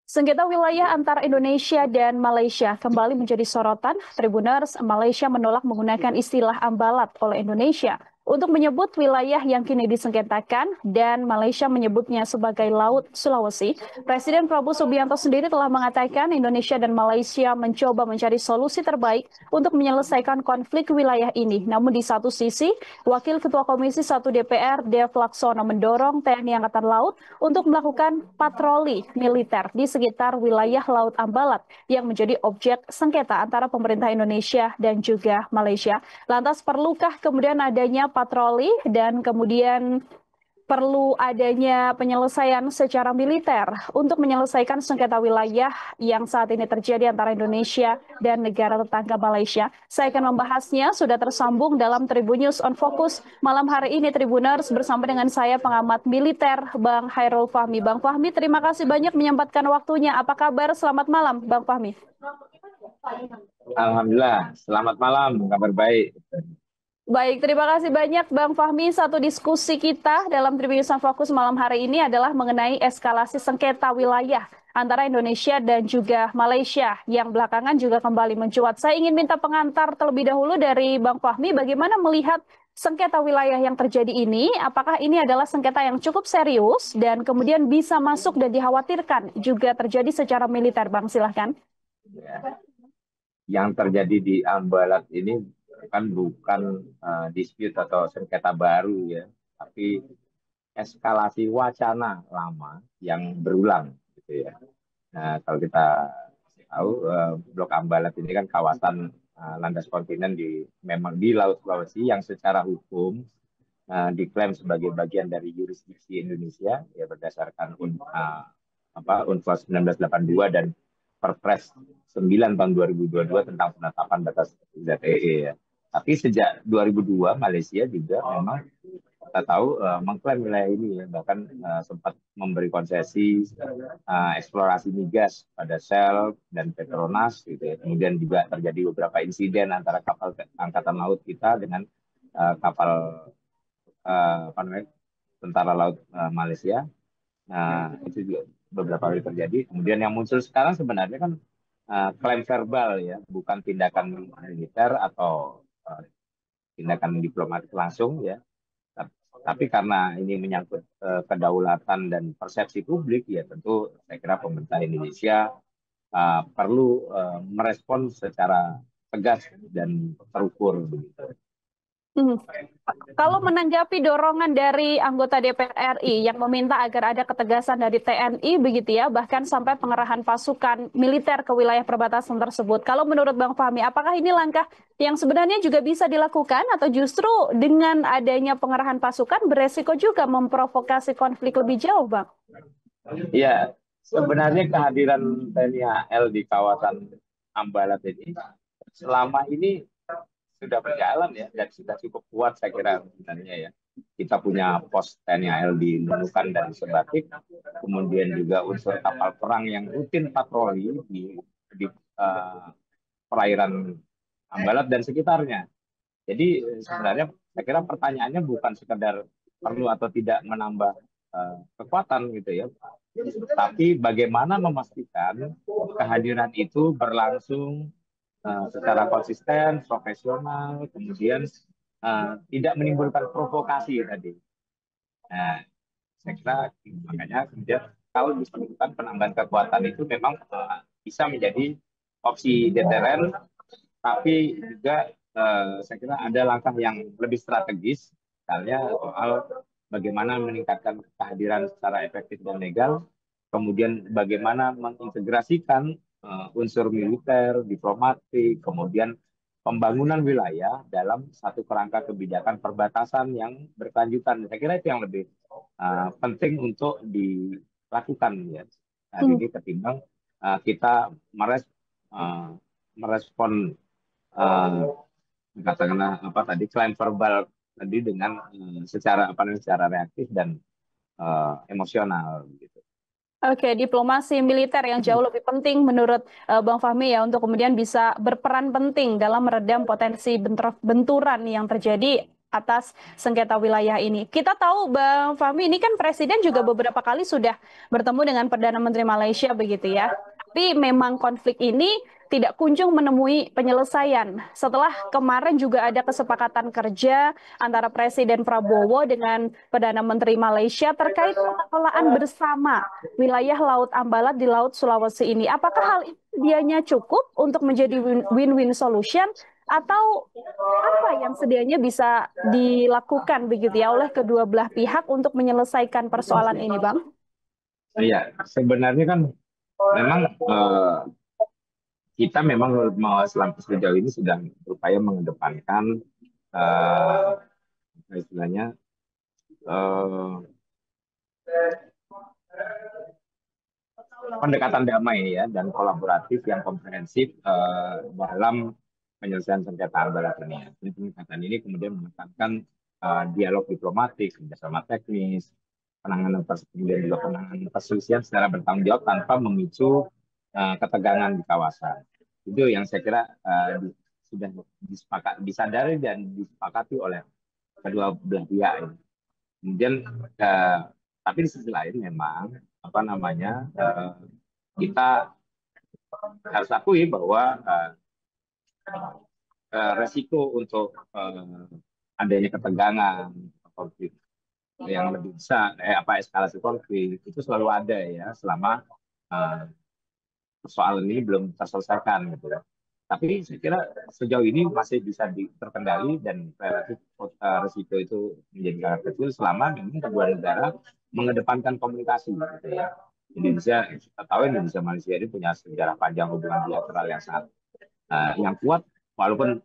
Sengketa wilayah antara Indonesia dan Malaysia kembali menjadi sorotan. Tribuners Malaysia menolak menggunakan istilah ambalat oleh Indonesia untuk menyebut wilayah yang kini disengketakan dan Malaysia menyebutnya sebagai Laut Sulawesi. Presiden Prabowo Subianto sendiri telah mengatakan Indonesia dan Malaysia mencoba mencari solusi terbaik untuk menyelesaikan konflik wilayah ini. Namun di satu sisi, Wakil Ketua Komisi 1 DPR Dev Laksono mendorong TNI Angkatan Laut untuk melakukan patroli militer di sekitar wilayah Laut Ambalat yang menjadi objek sengketa antara pemerintah Indonesia dan juga Malaysia. Lantas perlukah kemudian adanya patroli dan kemudian perlu adanya penyelesaian secara militer untuk menyelesaikan sengketa wilayah yang saat ini terjadi antara Indonesia dan negara tetangga Malaysia. Saya akan membahasnya, sudah tersambung dalam Tribun News on Focus malam hari ini Tribuners bersama dengan saya pengamat militer Bang Hairul Fahmi. Bang Fahmi, terima kasih banyak menyempatkan waktunya. Apa kabar? Selamat malam, Bang Fahmi. Alhamdulillah, selamat malam, kabar baik. Baik, terima kasih banyak Bang Fahmi. Satu diskusi kita dalam Tribun News on Focus malam hari ini adalah mengenai eskalasi sengketa wilayah antara Indonesia dan juga Malaysia yang belakangan juga kembali mencuat. Saya ingin minta pengantar terlebih dahulu dari Bang Fahmi, bagaimana melihat sengketa wilayah yang terjadi ini? Apakah ini adalah sengketa yang cukup serius dan kemudian bisa masuk dan dikhawatirkan juga terjadi secara militer, Bang? Silahkan. Yang terjadi di Ambalat ini kan bukan dispute atau sengketa baru ya, tapi eskalasi wacana lama yang berulang gitu ya. Nah, kalau kita tahu Blok Ambalat ini kan kawasan landas kontinen memang di Laut Sulawesi yang secara hukum diklaim sebagai bagian dari yurisdiksi Indonesia ya berdasarkan UNCLOS 1982 dan Perpres 9 tahun 2022 tentang penetapan batas ZEE ya. Tapi sejak 2002 Malaysia juga memang kita tahu mengklaim wilayah ini ya, bahkan sempat memberi konsesi eksplorasi migas pada Shell dan Petronas gitu ya. Kemudian juga terjadi beberapa insiden antara kapal angkatan laut kita dengan kapal tentara laut Malaysia. Nah, itu juga beberapa kali terjadi. Kemudian yang muncul sekarang sebenarnya kan klaim verbal ya, bukan tindakan militer atau tindakan diplomatik langsung ya. Tapi karena ini menyangkut kedaulatan dan persepsi publik ya, tentu saya kira pemerintah Indonesia perlu merespon secara tegas dan terukur begitu. Kalau menanggapi dorongan dari anggota DPR RI yang meminta agar ada ketegasan dari TNI begitu ya, bahkan sampai pengerahan pasukan militer ke wilayah perbatasan tersebut. Kalau menurut Bang Fahmi, apakah ini langkah yang sebenarnya juga bisa dilakukan atau justru dengan adanya pengerahan pasukan beresiko juga memprovokasi konflik lebih jauh, Bang? Ya, sebenarnya kehadiran TNI AL di kawasan Ambalat ini selama ini sudah berjalan ya dan sudah cukup kuat saya kira sebenarnya ya. Kita punya pos TNI AL di Nunukan dan Sebatik, kemudian juga unsur kapal perang yang rutin patroli di perairan Ambalat dan sekitarnya. Jadi sebenarnya saya kira pertanyaannya bukan sekedar perlu atau tidak menambah kekuatan gitu ya, tapi bagaimana memastikan kehadiran itu berlangsung secara konsisten, profesional, kemudian tidak menimbulkan provokasi tadi. Nah, saya kira makanya kemudian kalau diperlukan penambahan kekuatan itu memang bisa menjadi opsi deteren, tapi juga saya kira ada langkah yang lebih strategis, misalnya soal bagaimana meningkatkan kehadiran secara efektif dan legal, kemudian bagaimana mengintegrasikan unsur militer, diplomatik, kemudian pembangunan wilayah dalam satu kerangka kebijakan perbatasan yang berkelanjutan. Saya kira itu yang lebih penting untuk dilakukan ya hari ini ketimbang kita merespon katakanlah apa tadi klaim verbal tadi dengan secara reaktif dan emosional gitu. Oke, diplomasi militer yang jauh lebih penting menurut Bang Fahmi ya untuk kemudian bisa berperan penting dalam meredam potensi benturan yang terjadi atas sengketa wilayah ini. Kita tahu Bang Fahmi, ini kan Presiden juga beberapa kali sudah bertemu dengan Perdana Menteri Malaysia begitu ya. Tapi memang konflik ini tidak kunjung menemui penyelesaian. Setelah kemarin juga ada kesepakatan kerja antara Presiden Prabowo dengan Perdana Menteri Malaysia terkait pengelolaan bersama wilayah Laut Ambalat di Laut Sulawesi ini. Apakah hal ini dianya cukup untuk menjadi win-win solution atau apa yang sedianya bisa dilakukan begitu ya oleh kedua belah pihak untuk menyelesaikan persoalan ini, Bang? Iya, sebenarnya kan memang kita memang selama sejauh ini sudah berupaya mengedepankan istilahnya eh, pendekatan damai ya dan kolaboratif yang komprehensif dalam penyelesaian sengketa Barat ini. Ya. Pendekatan ini kemudian menekankan dialog diplomatik, kerjasama teknis, kemudian juga penanganan perselisihan secara bertanggung jawab tanpa memicu ketegangan di kawasan. Itu yang saya kira sudah disadari dan disepakati oleh kedua belah pihak ini. Kemudian tapi di sisi lain memang apa namanya kita harus akui bahwa resiko untuk adanya ketegangan konflik yang lebih besar eskalasi konflik itu selalu ada ya selama persoalan ini belum terselesaikan gitu ya. Tapi saya kira sejauh ini masih bisa terkendali dan relatif risiko itu menjadi sangat kecil selama memang kedua negara mengedepankan komunikasi gitu ya. Indonesia, kita tahu Indonesia Malaysia ini punya sejarah panjang hubungan bilateral yang sangat yang kuat walaupun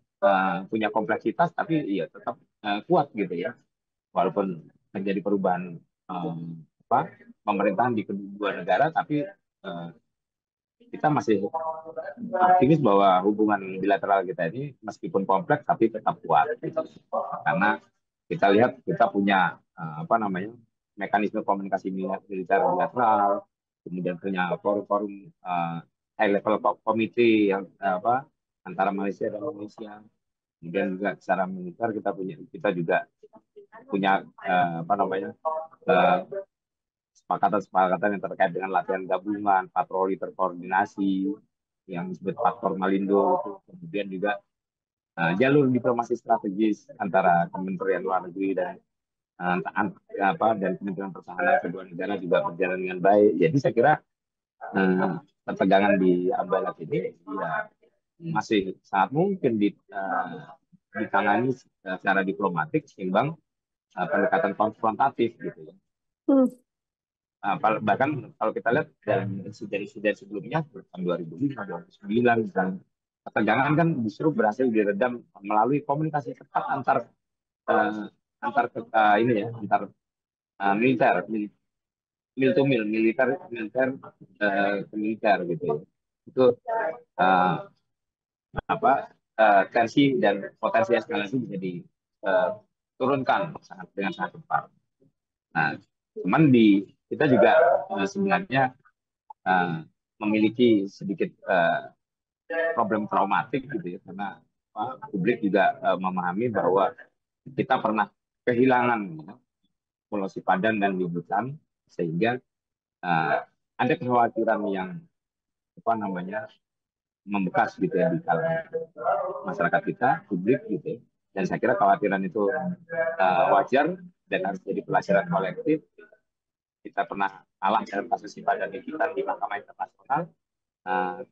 punya kompleksitas tapi iya tetap kuat gitu ya. Walaupun terjadi perubahan pemerintahan di kedua negara tapi kita masih optimis bahwa hubungan bilateral kita ini meskipun kompleks tapi tetap kuat gitu. Karena kita lihat kita punya mekanisme komunikasi militer bilateral, kemudian punya forum-forum high level committee yang antara Malaysia dan Indonesia. Kemudian juga secara militer kita juga punya kesepakatan yang terkait dengan latihan gabungan, patroli terkoordinasi, yang disebut Patrol Malindo, itu. Kemudian juga jalur diplomasi strategis antara Kementerian Luar Negeri dan Kementerian Pertahanan kedua negara juga berjalan dengan baik. Jadi saya kira ketegangan di Ambalat ini ya masih sangat mungkin ditangani secara diplomatik seimbang pendekatan konfrontatif gitu ya. Bahkan kalau kita lihat dari insiden sebelumnya tahun 2005, 2009 dan ketegangan kan justru berhasil diredam melalui komunikasi ketat antar militer mil to mil militer ke militer gitu ya. Itu tensi dan potensi eskalasi bisa diturunkan dengan sangat cepat. Nah, cuman kita juga sebenarnya memiliki sedikit problem traumatik gitu ya karena publik juga memahami bahwa kita pernah kehilangan Pulau Sipadan dan Lubutan sehingga ada kekhawatiran yang membekas gitu ya di kalangan masyarakat kita, publik gitu ya. Dan saya kira kekhawatiran itu wajar dan harus jadi pelajaran kolektif. Kita pernah kalah dalam kasus Sipadan kita di Mahkamah Internasional.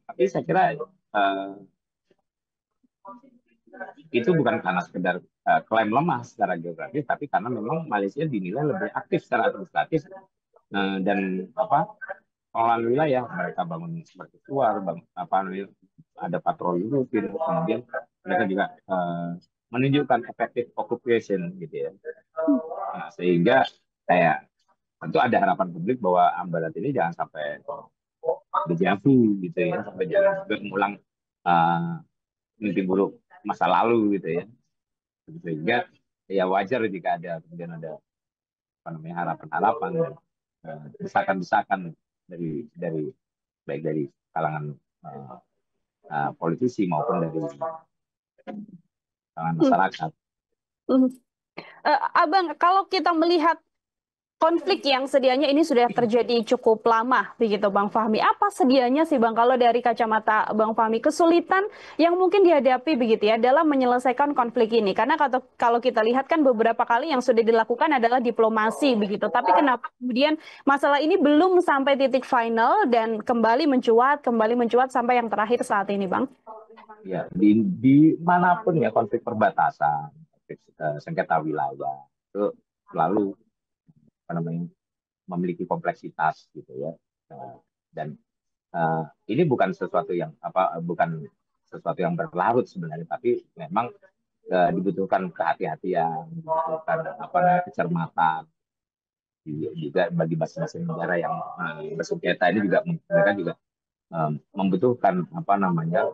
Tapi saya kira itu bukan karena sekedar klaim lemah secara geografis, tapi karena memang Malaysia dinilai lebih aktif secara administratif dan pengelolaan wilayah. Mereka bangun mercusuar, ada patroli rutin, kemudian mereka juga menunjukkan effective occupation gitu ya. Sehingga tentu ada harapan publik bahwa Ambalat ini jangan sampai dejavu gitu ya, sampai jangan sampai mengulang mimpi buruk masa lalu gitu ya. Sehingga ya wajar jika ada kemudian ada harapan-harapan dan desakan-desakan dari baik dari kalangan politisi maupun dari kalangan masyarakat. Abang, kalau kita melihat konflik yang sedianya ini sudah terjadi cukup lama, begitu Bang Fahmi. Apa sedianya sih Bang, kalau dari kacamata Bang Fahmi, kesulitan yang mungkin dihadapi begitu ya dalam menyelesaikan konflik ini? Karena kalau kita lihat kan beberapa kali yang sudah dilakukan adalah diplomasi begitu. Tapi kenapa kemudian masalah ini belum sampai titik final dan kembali mencuat sampai yang terakhir saat ini, Bang? Ya, di manapun ya konflik perbatasan, konflik, sengketa wilayah itu selalu apa namanya memiliki kompleksitas gitu ya. Dan ini bukan sesuatu yang bukan sesuatu yang berlarut sebenarnya, tapi memang dibutuhkan kehati-hatian, dibutuhkan apa namanya kecermatan juga bagi masing-masing negara yang bersengketa ini juga mereka juga membutuhkan apa namanya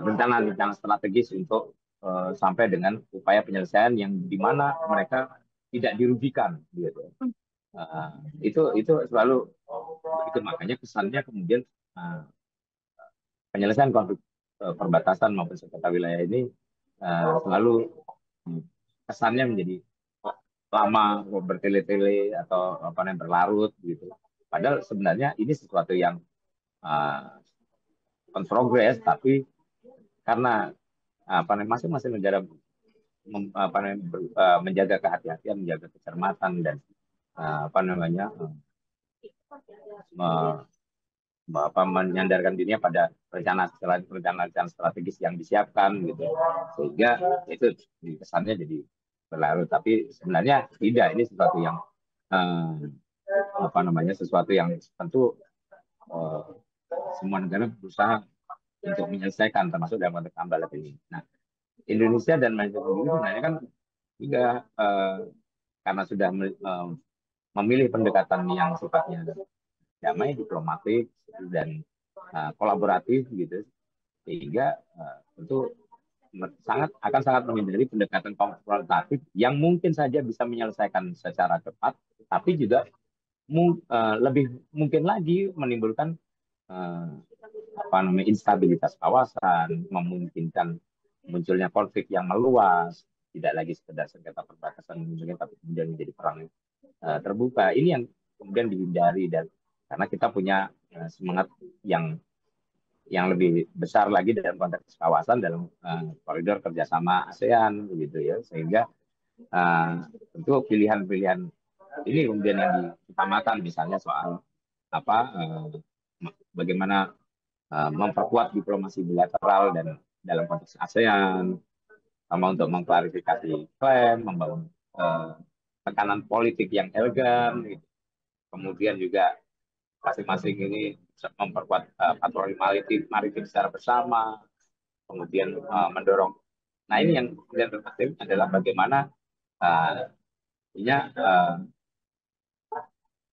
rencana-rencana strategis untuk sampai dengan upaya penyelesaian yang di mana mereka tidak dirugikan gitu. Uh, itu selalu begitu, makanya kesannya kemudian penyelesaian konflik perbatasan maupun sengketa wilayah ini selalu kesannya menjadi lama, bertele-tele atau apa namanya berlarut gitu. Padahal sebenarnya ini sesuatu yang on progress, tapi karena apa namanya masing-masing negara menjaga kehati-hatian, menjaga kecermatan dan apa namanya menyandarkan dirinya pada rencana strategis yang disiapkan gitu, sehingga itu kesannya jadi berlarut, tapi sebenarnya tidak, ini sesuatu yang apa namanya sesuatu yang tentu uh, semua negara berusaha untuk menyelesaikan, termasuk dalam konteks Ambalat ini. Nah, Indonesia dan Malaysia sendiri sebenarnya kan juga karena sudah memilih pendekatan yang sifatnya damai, diplomatik dan kolaboratif gitu, sehingga tentu sangat menghindari pendekatan konfrontatif yang mungkin saja bisa menyelesaikan secara cepat, tapi juga lebih mungkin lagi menimbulkan apa namanya instabilitas kawasan, memungkinkan munculnya konflik yang meluas, tidak lagi sekedar sengketa perbatasan tapi kemudian menjadi perang terbuka. Ini yang kemudian dihindari, dan karena kita punya semangat yang lebih besar lagi dalam konteks kawasan, dalam koridor kerjasama ASEAN begitu ya, sehingga tentu pilihan-pilihan ini kemudian yang diutamakan, misalnya soal apa bagaimana memperkuat diplomasi bilateral dan dalam konteks ASEAN, sama untuk mengklarifikasi klaim, membangun tekanan politik yang elegan, gitu. Kemudian juga masing-masing ini memperkuat patroli maritim secara bersama, kemudian mendorong. Nah, ini yang kemudian terpenting adalah bagaimana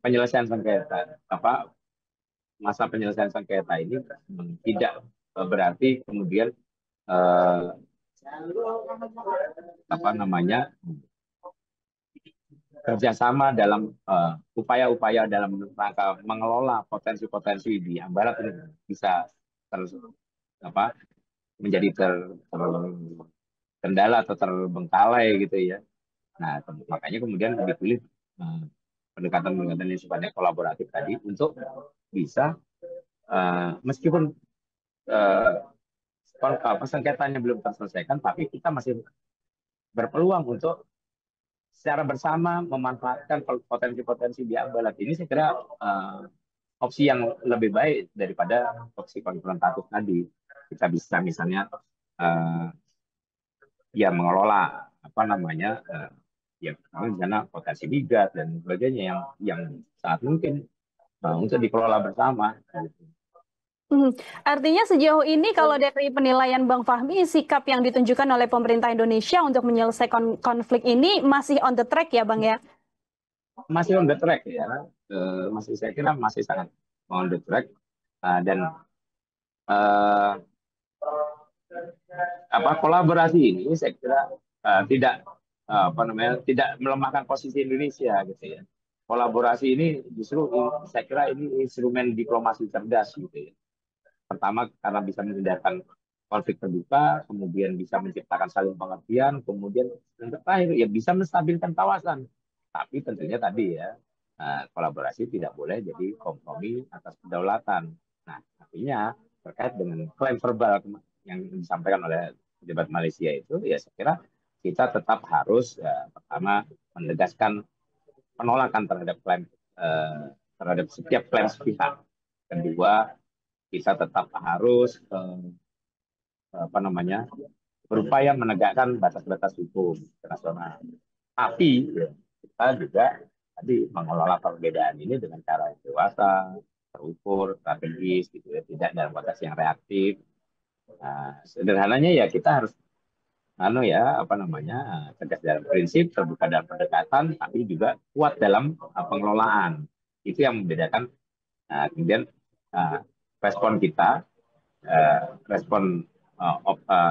penyelesaian sengketa, masa penyelesaian sengketa ini tidak berarti kemudian apa namanya kerjasama dalam upaya-upaya dalam rangka mengelola potensi-potensi di Ambalat ini bisa menjadi terkendala atau terbengkalai gitu ya. Nah, makanya kemudian dipilih pendekatan-pendekatan yang sifatnya kolaboratif tadi untuk bisa meskipun sengketanya belum terselesaikan, tapi kita masih berpeluang untuk secara bersama memanfaatkan potensi-potensi di Ambalat ini. Saya kira opsi yang lebih baik daripada opsi konfrontatif tadi. Kita bisa misalnya ya mengelola apa namanya ya misalnya potensi migas dan sebagainya yang saat mungkin untuk dikelola bersama. Artinya sejauh ini kalau dari penilaian Bang Fahmi, sikap yang ditunjukkan oleh pemerintah Indonesia untuk menyelesaikan konflik ini masih on the track ya Bang ya? Masih on the track ya, saya kira masih sangat on the track, dan kolaborasi ini saya kira tidak tidak melemahkan posisi Indonesia gitu ya. Kolaborasi ini justru saya kira ini instrumen diplomasi cerdas gitu ya. Pertama karena bisa menghindarkan konflik terbuka, kemudian bisa menciptakan saling pengertian, kemudian yang terakhir ya bisa menstabilkan kawasan. Tapi tentunya tadi ya kolaborasi tidak boleh jadi kompromi atas kedaulatan. Nah, artinya terkait dengan klaim verbal yang disampaikan oleh pejabat Malaysia itu, ya saya kira kita tetap harus pertama menegaskan penolakan terhadap klaim terhadap setiap klaim sepihak. Kedua, kita tetap harus apa namanya berupaya menegakkan batas-batas hukum internasional. Tapi ya, kita juga tadi mengelola perbedaan ini dengan cara yang dewasa, terukur, strategis, gitu ya, tidak dalam batas yang reaktif. Nah, sederhananya ya kita harus ya apa namanya tegas dalam prinsip, terbuka dalam pendekatan, tapi juga kuat dalam pengelolaan. Itu yang membedakan kemudian uh, respon kita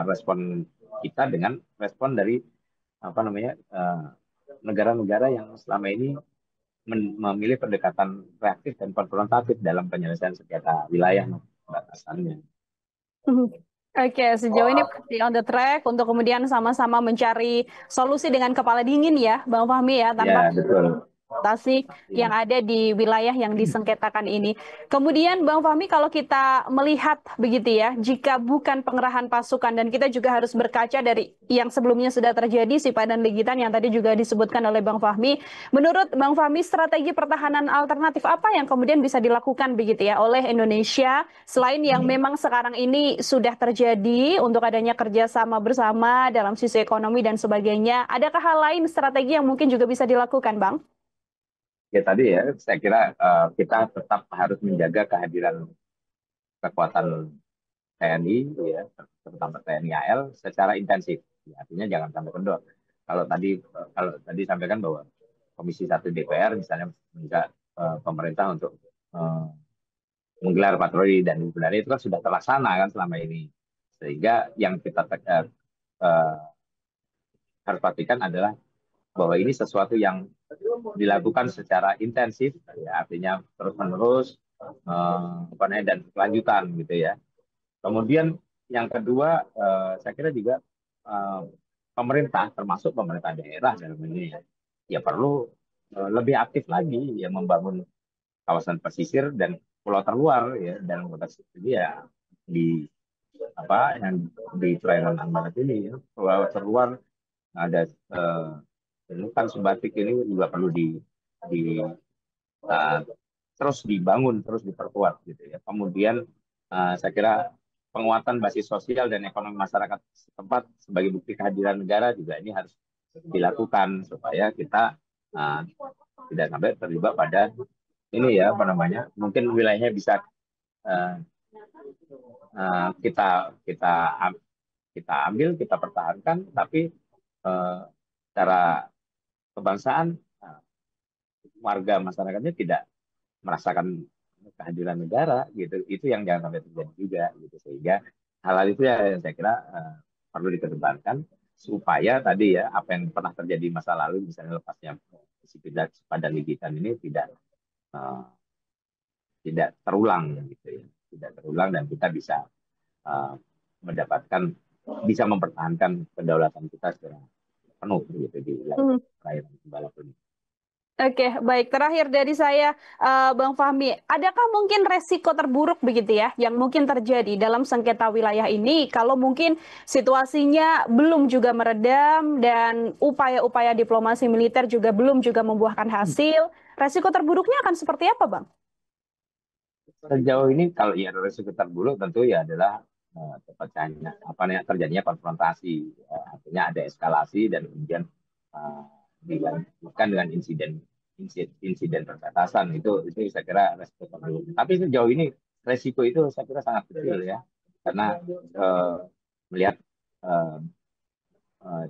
respon kita dengan respon dari apa namanya negara-negara yang selama ini memilih pendekatan reaktif dan konfrontatif dalam penyelesaian sengketa wilayah batasannya. Oke, sejauh ini masih on the track untuk kemudian sama-sama mencari solusi dengan kepala dingin ya, Bang Fahmi ya, tanpa Ya, betul. tasik yang ada di wilayah yang disengketakan ini. Kemudian Bang Fahmi, kalau kita melihat begitu ya, jika bukan pengerahan pasukan, dan kita juga harus berkaca dari yang sebelumnya sudah terjadi, Sipa dan Legitan yang tadi juga disebutkan oleh Bang Fahmi, menurut Bang Fahmi strategi pertahanan alternatif apa yang kemudian bisa dilakukan begitu ya oleh Indonesia selain yang memang sekarang ini sudah terjadi untuk adanya kerjasama bersama dalam sisi ekonomi dan sebagainya. Adakah hal lain strategi yang mungkin juga bisa dilakukan, Bang? Ya tadi ya, saya kira kita tetap harus menjaga kehadiran kekuatan TNI, ya, terutama TNI AL secara intensif. Ya, artinya jangan sampai kendor. Kalau tadi sampaikan bahwa Komisi 1 DPR misalnya minta pemerintah untuk eh, menggelar patroli dan sebenarnya itu kan sudah terlaksana kan selama ini. Sehingga yang kita eh, harus pastikan adalah bahwa ini sesuatu yang dilakukan secara intensif, ya, artinya terus-menerus dan kelanjutan gitu ya. Kemudian yang kedua, saya kira juga eh, pemerintah, termasuk pemerintah daerah dalam ini ya perlu lebih aktif lagi ya membangun kawasan pesisir dan pulau terluar ya dalam konteks ini ya di yang di perairan Ambalat ini ya pulau terluar ada kan Sumbatik ini juga perlu di uh, terus dibangun, terus diperkuat gitu ya. Kemudian saya kira penguatan basis sosial dan ekonomi masyarakat setempat sebagai bukti kehadiran negara juga ini harus dilakukan supaya kita uh, tidak sampai terlibat pada ini ya apa namanya mungkin wilayahnya bisa uh, kita kita kita ambil kita pertahankan tapi secara kebangsaan warga masyarakatnya tidak merasakan kehadiran negara gitu itu yang jangan sampai terjadi juga gitu sehingga hal-hal itu ya yang saya kira perlu dikedepankan supaya tadi ya apa yang pernah terjadi masa lalu misalnya lepasnya pada ligitan ini uh, tidak terulang gitu ya tidak terulang dan kita bisa uh, mendapatkan bisa mempertahankan kedaulatan kita secara penuh gitu di wilayah perairan Bala ini. Oke, baik. Terakhir dari saya, Bang Fahmi, adakah mungkin resiko terburuk begitu ya, yang mungkin terjadi dalam sengketa wilayah ini kalau mungkin situasinya belum juga meredam dan upaya-upaya diplomasi militer juga belum juga membuahkan hasil? Resiko terburuknya akan seperti apa, Bang? Sejauh ini kalau ya resiko terburuk tentu ya adalah terpecahnya apa namanya terjadinya konfrontasi ya. Artinya ada eskalasi dan kemudian uh, dilanjutkan dengan insiden perbatasan itu saya kira resiko terburuk. Tapi sejauh ini resiko itu saya kira sangat kecil ya karena uh, melihat uh,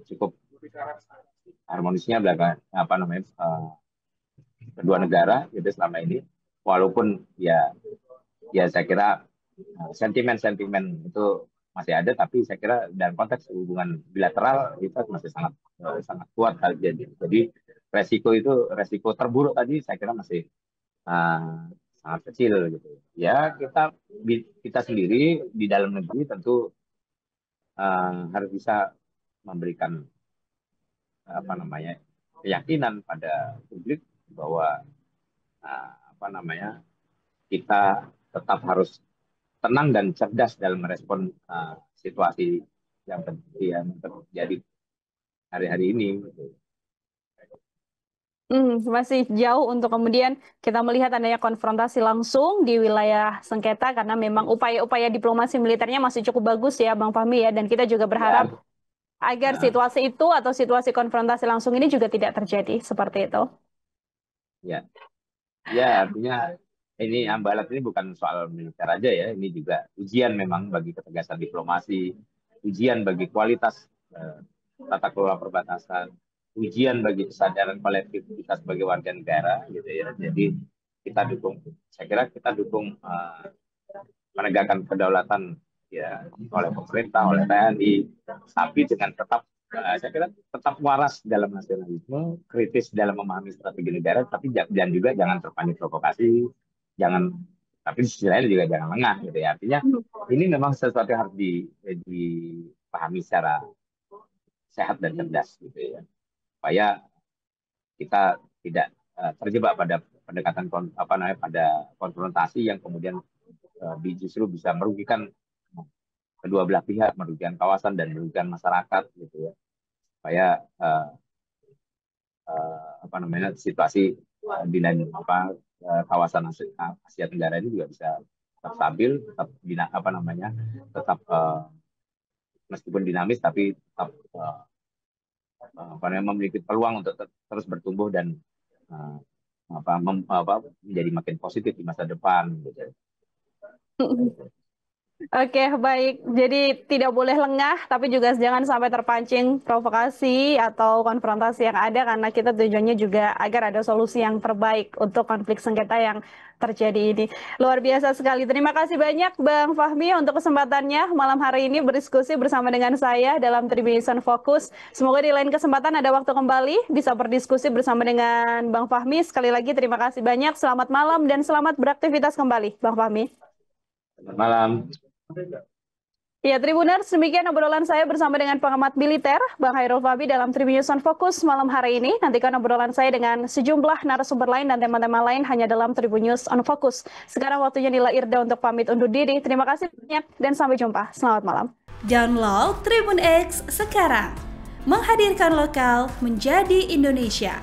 cukup harmonisnya belakang apa namanya kedua negara gitu selama ini walaupun ya saya kira sentimen-sentimen itu masih ada, tapi saya kira dalam konteks hubungan bilateral itu masih sangat sangat kuat jadi resiko terburuk tadi saya kira masih sangat kecil gitu. Ya kita sendiri di dalam negeri tentu harus bisa memberikan apa namanya keyakinan pada publik bahwa apa namanya kita tetap harus tenang dan cerdas dalam merespon situasi yang terjadi hari-hari ini. Masih jauh untuk kemudian kita melihat adanya konfrontasi langsung di wilayah sengketa karena memang upaya-upaya diplomasi militernya masih cukup bagus ya Bang Fahmi ya, dan kita juga berharap Ya, agar ya, situasi itu atau situasi konfrontasi langsung ini juga tidak terjadi seperti itu. ya, ya, artinya ini Ambalat ini bukan soal militer aja ya, ini juga ujian memang bagi ketegasan diplomasi, ujian bagi kualitas tata kelola perbatasan, ujian bagi kesadaran kolektif kita sebagai warga negara, gitu ya. Jadi kita dukung, saya kira kita dukung penegakan kedaulatan ya oleh pemerintah, oleh TNI, tapi dengan tetap saya kira tetap waras dalam nasionalisme, kritis dalam memahami strategi negara, tapi dan juga jangan terpancing provokasi, jangan, tapi di sisi lain juga jangan lengah gitu ya. Artinya ini memang sesuatu yang harus dipahami secara sehat dan cerdas gitu ya, supaya kita tidak terjebak pada pendekatan apa namanya pada konfrontasi yang kemudian justru bisa merugikan kedua belah pihak, merugikan kawasan dan merugikan masyarakat gitu ya, supaya apa namanya situasi di apa kawasan Asia Tenggara ini juga bisa tetap stabil, tetap apa namanya tetap meskipun dinamis tapi tetap apa namanya memiliki peluang untuk terus bertumbuh dan menjadi makin positif di masa depan gitu. Oke, baik. Jadi tidak boleh lengah, tapi juga jangan sampai terpancing provokasi atau konfrontasi yang ada, karena kita tujuannya juga agar ada solusi yang terbaik untuk konflik sengketa yang terjadi ini. Luar biasa sekali. Terima kasih banyak Bang Fahmi untuk kesempatannya malam hari ini berdiskusi bersama dengan saya dalam Tribunnews Fokus. Semoga di lain kesempatan ada waktu kembali bisa berdiskusi bersama dengan Bang Fahmi. Sekali lagi terima kasih banyak. Selamat malam dan selamat beraktivitas kembali, Bang Fahmi. Selamat malam. Ya, Tribuners, demikian obrolan saya bersama dengan pengamat militer, Bang Hairul Fahmi dalam Tribunnews on Focus malam hari ini. Nantikan obrolan saya dengan sejumlah narasumber lain dan tema-tema lain hanya dalam Tribunnews on Focus. Sekarang waktunya Nila Irda untuk pamit undur diri. Terima kasih banyak dan sampai jumpa. Selamat malam. Download Tribun X sekarang. Menghadirkan lokal menjadi Indonesia.